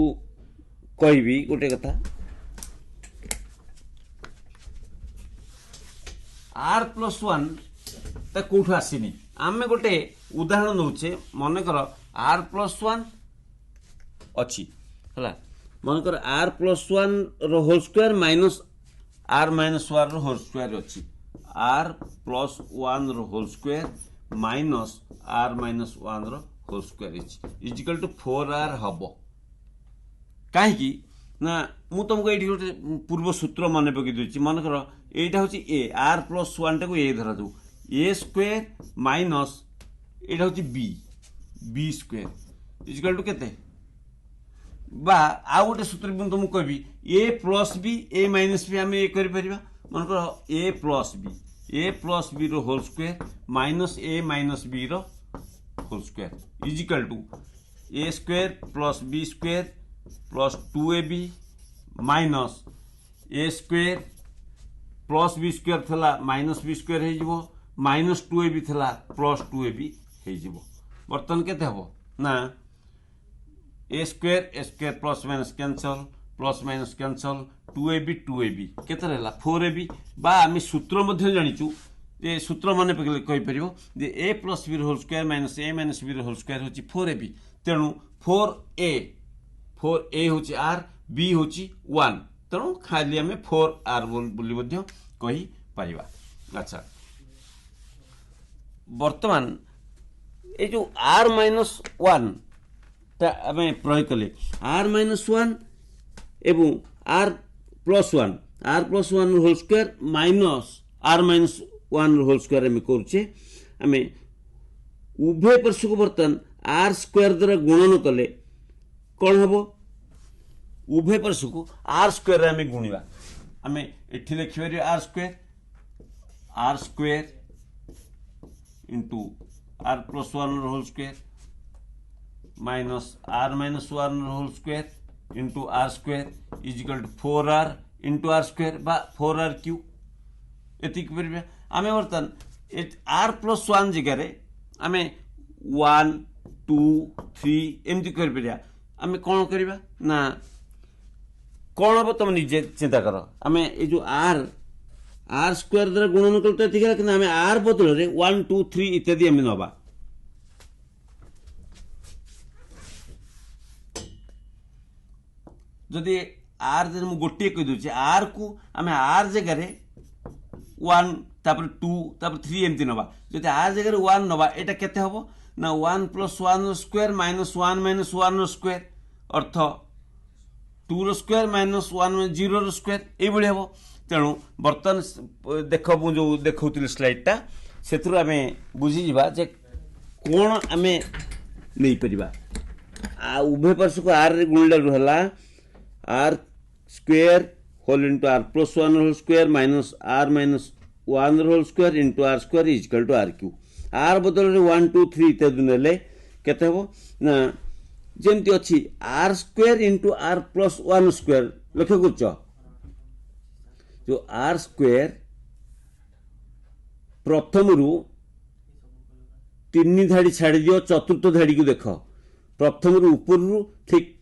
कहबी गोटे कथा r प्लस 1 ता कोठु आसीनी आमे गोटे उदाहरण नउछे मन कर r प्लस 1 अछि हला मन कर r प्लस 1 रो whole square minus r minus 1 रो होल स्क्वायर अछि r प्लस 1 रो whole square minus r minus 1 रो whole square is equal to 4r हबो काहे की ना मु तुमको एठी गोटे पूर्व सूत्र माने पकि दिछि मन कर एटा होछि a r प्लस 1 टा को a धरा दउ a स्क्वायर माइनस एटा होछि b square is equal to केते बा आ गोटे सूत्र भी तुमको कहबी a plus b a minus b हमें ए करि परिबा मन कर a प्लस b रो whole square minus a minus b रो whole square is equal to a square plus b square plus 2ab minus a square plus b square थला minus b square हे जिवो माइनस 2ab थला plus 2ab हे जिवो बर्तन केते हबो ना a square plus minus cancel 2ab केते रहला 4ab बा आमी सूत्र मध्ये जानिचु ए सूत्र माने पकले कहि परिबो जे a plus b whole square minus a minus b whole square होची 4ab तेनु 4a होची r b होची 1 तेनु खाली हमें 4r बोली मध्ये कहि परिबा अच्छा बर्तमान ये जो आर माइनस वन आम प्रयोग कले आर माइनस वन एवं r plus one whole square minus r minus one whole square आम करुचे आम उभय पार्श्व को बर्तमान आर स्क्वायर द्वारा गुणन कले कौन हम उभय पार्श्व को आर स्क्वायर आम गुणा आम एठी लिखिपर r square into r plus one whole square minus r minus one whole square into r square is equal to 4r into r square बा 4r क्यू एतिक परिबे आमे बर्तन आर प्लस वन जगह आमे 1 2 3 एमती कर परिया आमे कौन करिबा ना कौन हम तुम निजे चिंता कर आमे ए जो आर स्क्वायर द्वारा गुणन करते ठीक है कि आमे आर बदल रे 1 2 3 इत्यादि आमे नबा जदि आर मु गोटे कह दूचे आर को आम आर जगार 1 तापर 2 तापर 3 एमती नवा जदि आर जगार 1 नवा एटा केते हबो ना 1 plus 1 square minus 1 minus 1 square अर्थ 2 रो स्क्वायर माइनस 1 0 रो स्क्वायर ए बळी हबो तेणु बर्तन देख मु जो देखौतिल स्लाइडटा सेथुर आमे बुझी जिबा जे कोन आमे नै परिबा आ उभय पार्श्व को आर रे गुणला रहला r square whole into r plus one whole square minus one whole square into r square is equal to r cube r बदल में 1 2 3 इत्यादि नेले केते हबो ना जेमती अछि r square into r plus one square लक्ष्य करछ जो आर स्क्वायर प्रथम रु तीन धाड़ी छाड़ी दियो चतुर्थ धाड़ी को देख प्रथम रु ऊपर रु ठीक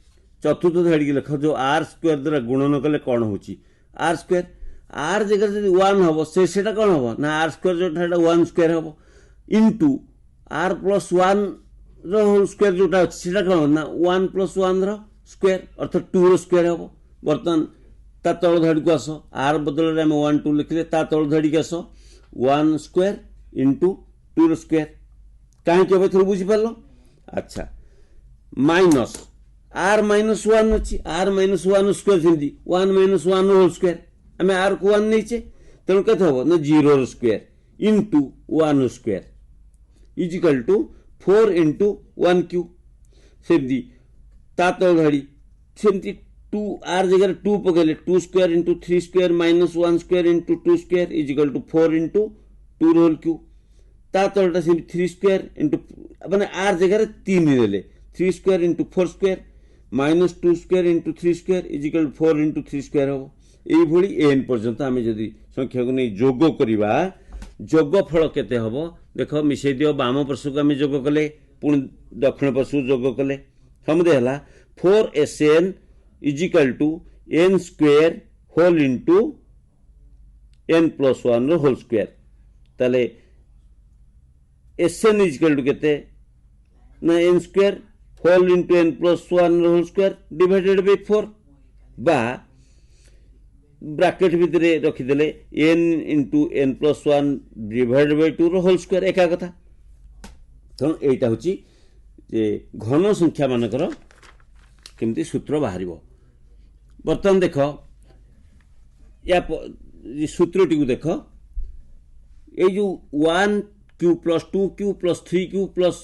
चतुर्थ धाड़ी की लिख जो आर स्क्वायर द्वारा गुणन कले कौन होची आर स्क्वायर आर जगह जब 1 हम से कौन हम ना आर स्क्वायर जो 1 स्क्वायर हम into r plus 1 whole square जो कौन ना 1 प्लस 1 स्क्वायर अर्थ 2 रो स्क्वायर हम बर्तमान ता तल धाड़ी को आस आर बदल में 1 2 लिखले ता तल धाड़ी के आस 1 स्क्वायर इंटू 2 रो स्क्वायर कहीं थोड़ा बुझी पार अच्छा माइनस आर माइनस वन अच्छी आर माइनस वन स्क्वायर थी 1 माइनस 1 होल स्क्वायर आम आर को 1 नहीं तेणु के हम ना 0 square into 1 square is equal to 4 into 1 cube सेमती ता तल धाड़ी सेमती 2 आर जगह 2 पकड़े 2 square into 3 square minus 1 square into 2 square is equal to 4 into 2 whole cube ता तलटा से 3 स्क्वायर इंटू मैंने आर जगह 3 ले 3 square into 4 square minus 2 square into 3 square is equal 4 into 3 square हम यही एन पर्यंत आम जदि संख्या को नहीं जोग करवा जोगफल केते हम देख मिसई दियो बाम पार्श्व को आम जोग कले पुणी दक्षिण पार्श्व जोग कले समुदय है 4SN is equal to n square whole into n plus 1 whole square ताले SN इज इक्वल टू केते ना n square whole into n plus 1 whole square divided by 4 बा ब्रैकेट भितर रखिदेले n into n plus 1 divided by 2 whole square एका कथा तो एटा होची जे घन संख्या मानकर केमती सूत्र बाहर बर्तमान देख या सूत्रटी को देख ये जो 1 प्लस 2 प्लस 3 प्लस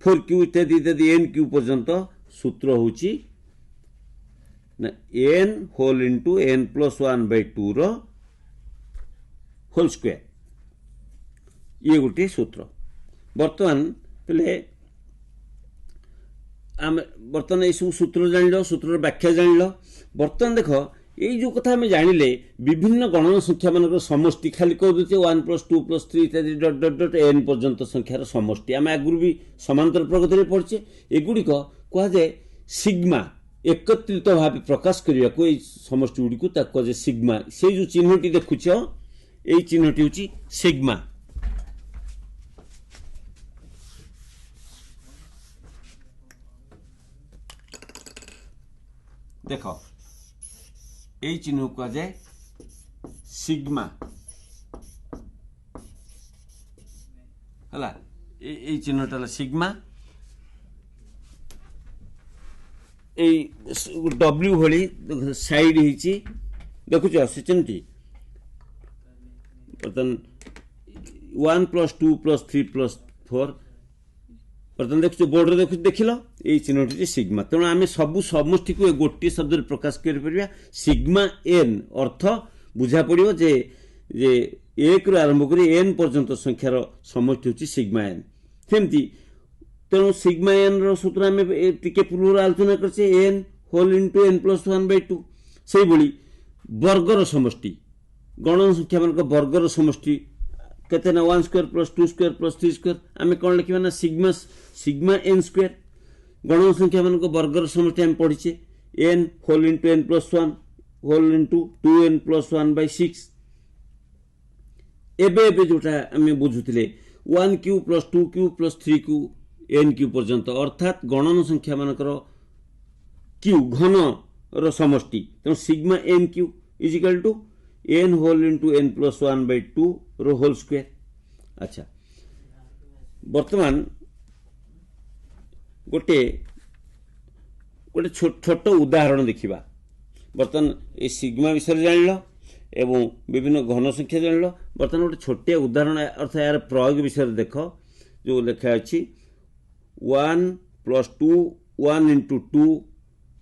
4 इत्यादि इत्यादि एन क्यू पर्यंत सूत्र होची ना n whole into n plus 1 by 2 रो होल स्क्वायर ये गोटे सूत्र बर्तमान पहले आम बर्तमान ये सब सूत्र जान सूत्र व्याख्या जान बर्तमान देख ये जो कथा आम जानिले विभिन्न गणन संख्या मान समष्टि खाली कह दे 1 प्लस 2 प्लस 3 इत्यादि डट डट डट एन पर्यंत संख्यार समष्टि आम आगुरी भी समांतर प्रगति पढ़चे एगुड़िक कह जाए सिग्मा एकत्रित भाव प्रकाश करने को समष्टि गुड़ी को सिग्मा से जो चिन्हटी देखुच यही चिन्हटी हूँ सिग्मा देख यही चिन्ह कह जाए सिग्मा है ये चिन्हटा है सिग्मा डब्ल्यू भली साइड होती देखुच से चिन्हटी बर्तन 1 + 2 + 3 + 4 बर्तमान देखु बोर्ड देख देख ये चिन्हटी सिग्मा तेणु आम सबू समष्टि को गोटे शब्द प्रकाश कर सिग्मा एन अर्थ बुझा पड़ो जे जे 1 रु आरंभ कर एन पर्यंत संख्यार समष्टि हूँ सिग्मा एन सेमती तेणु सिग्मा एन रूत्र आम टे पूर्व आलोचना करछे एन होल इंटू एन + 1/2 से वर्गर समष्टि गण संख्या मान वर्गर समष्टि केते ना 1 स्क्वायर + 2 स्क्वायर + 3 स्क्वायर आम कौन लिखा ना सिग्मा सिग्मा एन स्क्वायर गण संख्या मान वर्गर समष्टि आम पढ़ीचे n whole into n + 1 whole into 2n + 1/6 एबे जोटा आम बुझुले 1³ + 2³ + 3³ n³ पर्यंत अर्थात गणन संख्या मानकर क्यू घन समष्टि तेणु sigma n³ = n whole into n + 1/2 रो होल स्क्वायर। अच्छा वर्तमान गोटे गोटे छोट उदाहरण देखिबा बर्तमान ये सिग्मा विषय जान एवं विभिन्न घन संख्या जान बर्तमान गोटे छोटे उदाहरण अर्थ यार प्रयोग विषय देख जो लिखा अच्छी 1 + 2 1 × 2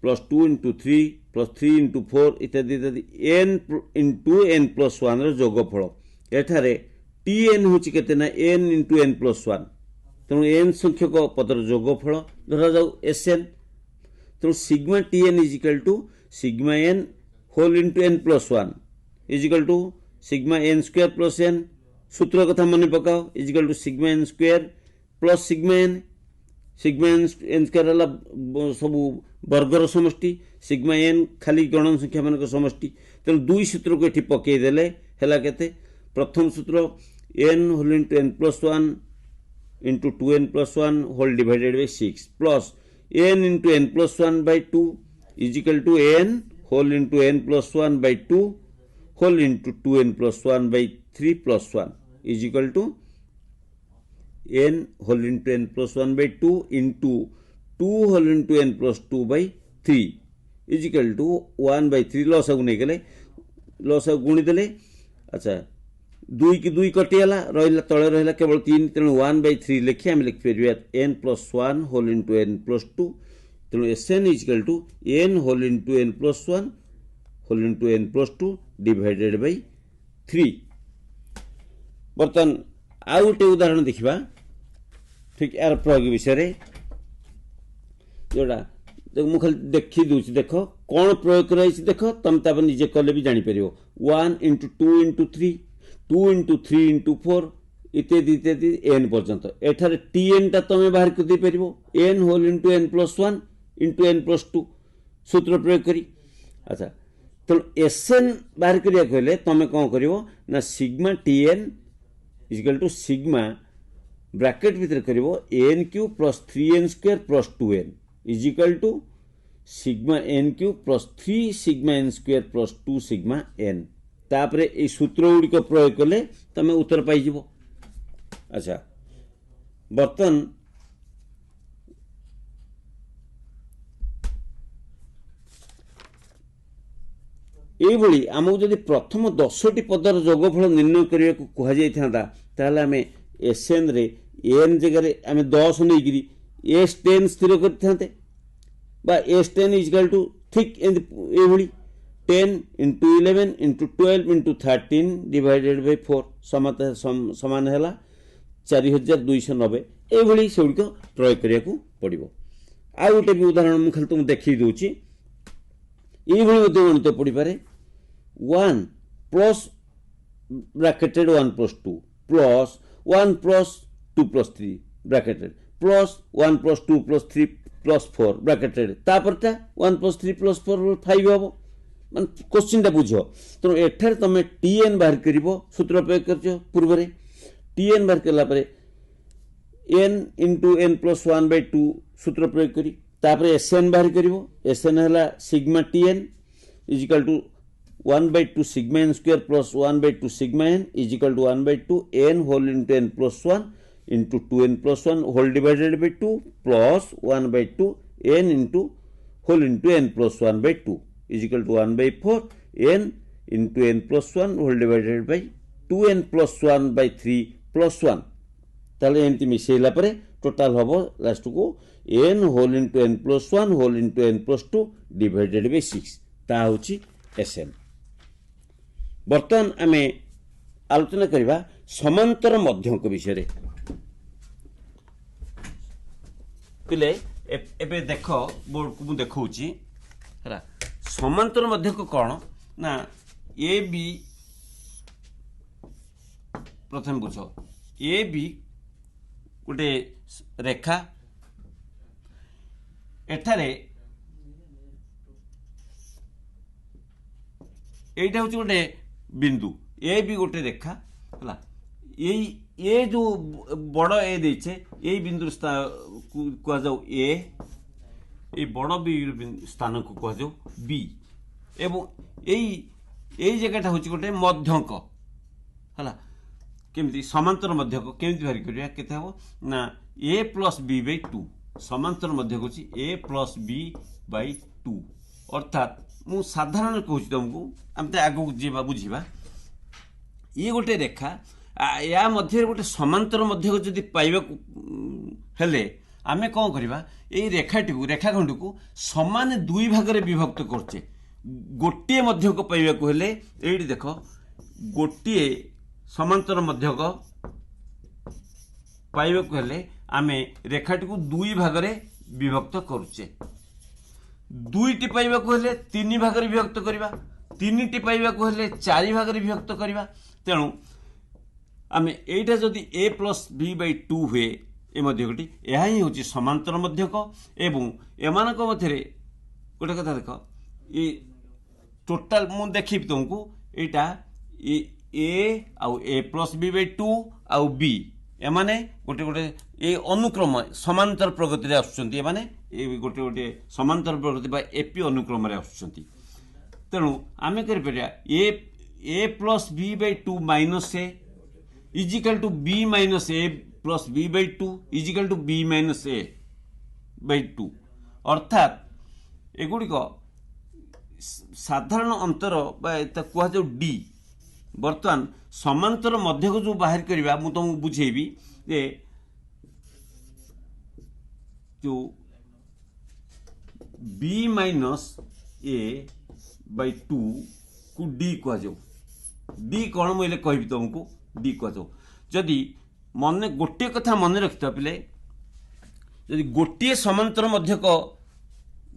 + 2 × 3 + 3 × 4 इत्यादि इत्यादि n × n + 1 जोगफल एठारे tn हूँ केते ना n × n + 1 तेणु n संख्यक पदर जोगफल धरा जाऊ Sn तेणु sigma tn = sigma n whole into n + 1 = sigma n square plus n सूत्र कथा मन पकाओ = sigma n square plus sigma n square सब वर्गर समष्टि सिग्मा n खाली गणन संख्या मान समष्टि तेणु दुई सूत्र को ये पकईदे है प्रथम सूत्र n whole into n + 1 into 2n + 1 whole divided by 6 plus n into n + 1/2 = n whole into n + 1/2 whole into 2n + 1/3 + 1 = n whole into n + 1/2 into 2 whole into n + 2/3 = 1/3 लस नहीं गले लस गुणी देले। अच्छा 2 की 2 कटिगला रहा तले रहा केवल 3 तेणु 1/3 लिखी आम लिखिपर n + 1 होल इंटू n + 2 तेणु Sn = n whole into n + 1 whole into n + 2 divided by 3। बर्तमान आउ गोटे उदाहरण देखा ठीक यार प्रयोग विषय जोड़ा मुझे खाली देखी दूसरी देख कौन प्रयोग कर देख तुम तापर निजे कले भी जापर 1 × 2 × 3 2 × 3 × 4 इत्यादि इत्यादि n पर्यंत एठारे tn टा तुम बाहर कर दे परिबो n whole into n + 1 into n + 2 सूत्र प्रयोग करी। अच्छा तो Sn बाहर करिया कहले तुम कौन करिवो ना सिग्मा tn = सिग्मा ब्रैकेट भीतर करिवो n³ + 3n² + 2n = sigma n³ + 3 sigma n² + 2 sigma n तापरे ए सूत्र गुड़िक प्रयोग कले तुम उत्तर पाइज। अच्छा बर्तन ये आमको जब प्रथम 10टी पदर जोगफल निर्णय करने को कहुई आम Sn रे n जगह आम 10 नहीं S10 स्थिर करते S10 = ठीक ये 10 × 11 × 12 × 13 डिवाइडेड बाय 4 समान है 4290 ये से प्रयोग करने को पड़ो। आ गोटे भी उदाहरण मुझे तुम देखी दूची ये गणित पड़ पारे 1 plus bracketed 1 + 2 plus 1 + 2 + 3 bracketed plus 1 + 2 + 3 + 4 bracketed तापरटा 1 + 3 + 4 5 हम मान क्वेश्चन टा बुझ तेणु एठार तुम tn बाहर कर सूत्र प्रयोग कर पूर्व tn बाहर कला n इंटू n + 1/2 सूत्र प्रयोग करी तापर Sn बाहर कर Sn है sigma tn = 1/2 sigma n² + 1/2 sigma n = 1/2 n whole into n + 1 into 2n+1 whole divided by 2 plus 1/2 n into whole into n+1/2 is equal to 1/4 n into n+1 whole divided by 2n+1/3 plus 1 ताले एमती micellar परे total हबो last को n whole into n+1 whole into n+2 divided by 6 ता होची Sn। बर्तमान आमे आलोचना करिबा समांतर मध्यक विषय पिले एबे देख बोर्ड को देखौची हला समांतर मध्यक कोन ना ए बी प्रथम बुझो ए बी गोटे रेखा एठारे एटा होची गोटे बिंदु ए बी गोटे रेखा हला ये जो बड़ ए देछे ए बिंदु कह जाऊ ए बड़ बी स्थान को कह जाऊ बी एवं ए जगहटा होची गोटे मध्यक हला केमती समांतर मध्यक केमती भारी करिया केते हो ना a प्लस b बाई 2 समांतर मध्यक होची a प्लस b बाई 2 अर्थात मु साधारण कहूची तुमको हमते आगु जेबा बुझीबा ये गोटे रेखा या मध्य गोटे समांतर मध्यक जदि पाइबा हेले आमे कौन करिबा ए रेखाखंड को समान दुई भाग रे विभक्त करछे गोटे मध्यक पाइबा को हेले एडी देखो गोटे समांतर मध्यक पाइबा को हेले आमे रेखाटी को दुई भाग रे विभक्त करूचे दुईटी पाइबा को हेले तीन भाग रे विभक्त करिबा तीनटी पाइबा को हेले चारि भाग रे विभक्त करिबा तेणु आमे एटा जदि a प्लस b बाई 2 हुए ए मध्यकटी यह ही होची समांतर मध्यक एवं एमानक मध्यरे गोटे कथा देख ये टोटाल मु देखि तुमको एटा ए आउ a प्लस b बाई 2 आउ b एमाने गोटे गोटे ए अनुक्रम समांतर प्रगति रे आसुचंती एमाने ए गोटे गोटे समांतर प्रगति बा एपी अनुक्रम रे आसुचंती तेणु आमे करि परिया a plus b by 2 minus a equal to b minus a plus b by 2 equal to b minus a by 2 अर्थात एगुड़िक साधारण अंतर कह जाऊ d बर्तमान समांतर मध्य को जो बाहर करवा मु तुमको बुझेबी जे जो b माइनस a बाई 2 को d कह जाऊ d कौन मुझे कहबी तुमको d कह जाऊ जदि मन गोटे कथा मन रखिता पिले जदि गोटे समांतर मध्यक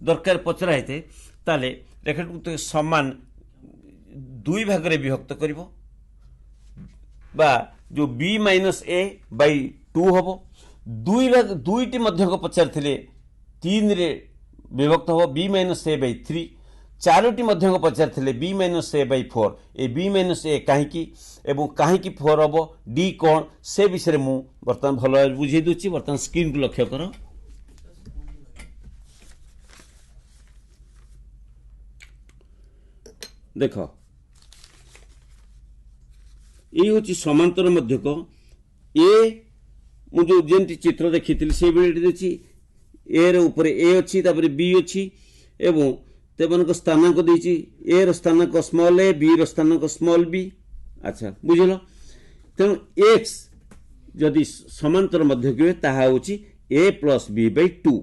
दरकार पचरा हेते ताले रेखाटी तो समान दुई भाग रे विभक्त करिवो बा जो b माइनस a बाई 2 हबो दुई भाग दुईटी मध्यक पचार थिले 3 रे विभक्त हबो b माइनस a बाई 3 चारोटी मध्यक पचार थिले b माइनस a बाई 4 ए b माइनस a काहेकि एवं काहेकि 4 हबो d कोन से विषय मु वर्तमान भलो बुझे दुची वर्तमान स्क्रीन को लक्ष्य करो देखो ये होची समांतर मध्यक ए मु जो जेंति चित्र देखिथिल से बेले देछि ए रे ऊपर ए अछि तापर बी अछि एवं तेमन को स्थानांक देछि ए रो स्थानांक स्मॉल ए बी रो स्थानांक स्मॉल बी अच्छा बुझलो तेणु x जदि समांतर मध्यक हुए ताहा होची a प्लस b बाई 2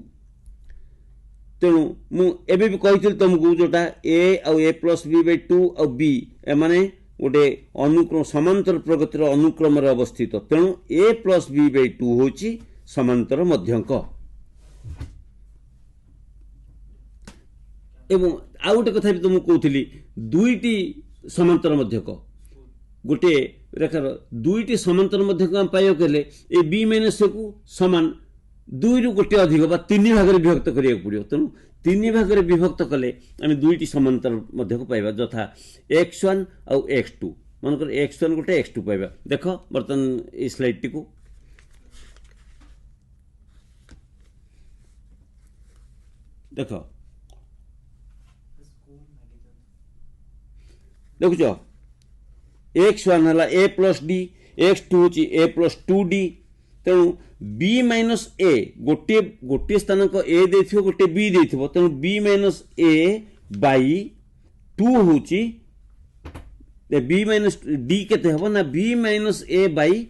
तेणु मु एबे भी कहिथिल तुमको जोटा a आउ a प्लस b बाई 2 आउ b एमाने गोटे अनुक्रम समांतर प्रगतिर अनुक्रम रे अवस्थित तेणु a प्लस b बाई 2 होची समांतर मध्यक एवं आउ गोटे कथा भी तुमको कहथिली दुईटी समांतर मध्यक गोटे रेखार दुईटी समांतर मध्यक हम पाइयो केले ए b माइनस को समान दुई रु गोटे अधिक बा तीन भाग रे विभक्त करिया पड़ियो तेणु तीन भाग रे विभक्त कले आमे दुईटी समांतर मध्यक पाइबा यथा x1 और x2 मानकर x1 गोटे x2 पाइबा देखो बर्तन ए स्लाइड टी को देखो देखो x1 हला a प्लस d x2 होची a प्लस 2d तेणु बी माइनस ए गोटे गोटे स्थानक ए देथिबो गोटे बी देथिबो तेणु बी माइनस ए बाई 2 होची बी माइनस डी केते हबो ना बी माइनस ए बाई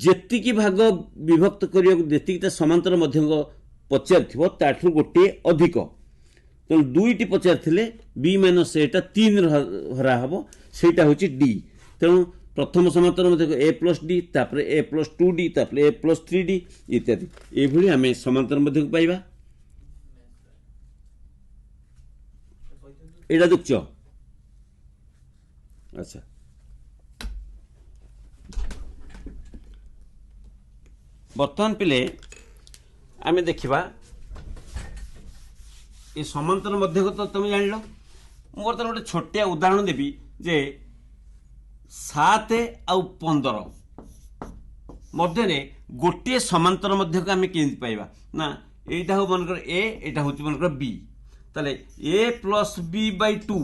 जेतिकी भाग विभक्त करिया जेतिकीटा समांतर मध्यक पचार ताठू गोटे अधिक तेणु दुईटी पचार बी माइनस एटा 3 हरा हम सेटा हूँ डी तेणु प्रथम समांतर मध्यक ए प्लस डी तापर ए प्लस 2d तापर ए प्लस 3d इत्यादि ये आम समांतर मध्यक पाइबा एटा दुख अच्छा बर्तमान पिले आम देखा ये समांतर मध्यक तो तुम जान लो मुझे बर्तमान गोटे छोटिया उदाहरण देवी जे 7 आउ 15 मध्य गोटे समांतर मध्यक आम केमती पाइबा ना यहाँ हूँ मनकर ए यहाँ हूँ मनकर बी ताले ए प्लस बी बाई 2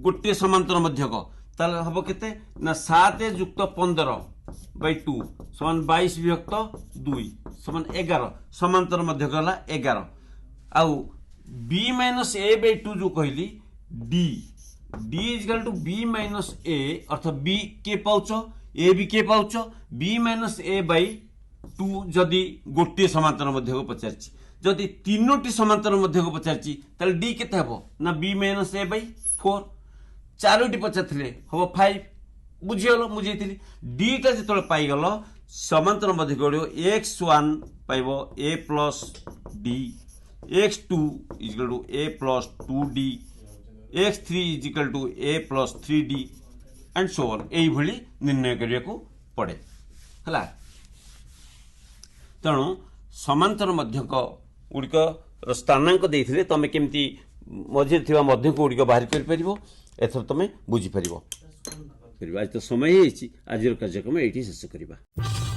गोटे समांतर मध्यक ताले हम केते ना 7 युक्त 15 बाई 2 समान 22 विभक्त 2 समान 11 समांतर मध्यक है 11 आउ बी माइनस ए बाई 2 जो कहली d d equal to b minus a अर्थात बी के पाउच ए बी के पाउच बी माइनस ए बाई 2 जदि गोटे समांतर मध्यक पचार जदि 3टी समांतर मध्यक पचार डी केते हबो ना बी माइनस ए बाई 4 4टी पचार हम 5 बुझीगल मुझे डीटा जो पाइगल समांतर मध्यक x1 पाइब a plus d x2 equal to a plus 2d x3 equal to a plus 3d and so on यही निर्णय करने को पड़े है तेणु समांतर मध्यक गुड़िक स्थानांक देते तुम केमती मझे मध्यक गुड़िक बाहर कर एथर तुम बुझीपर आज तो समय आज कार्यक्रम ये शेष करवा।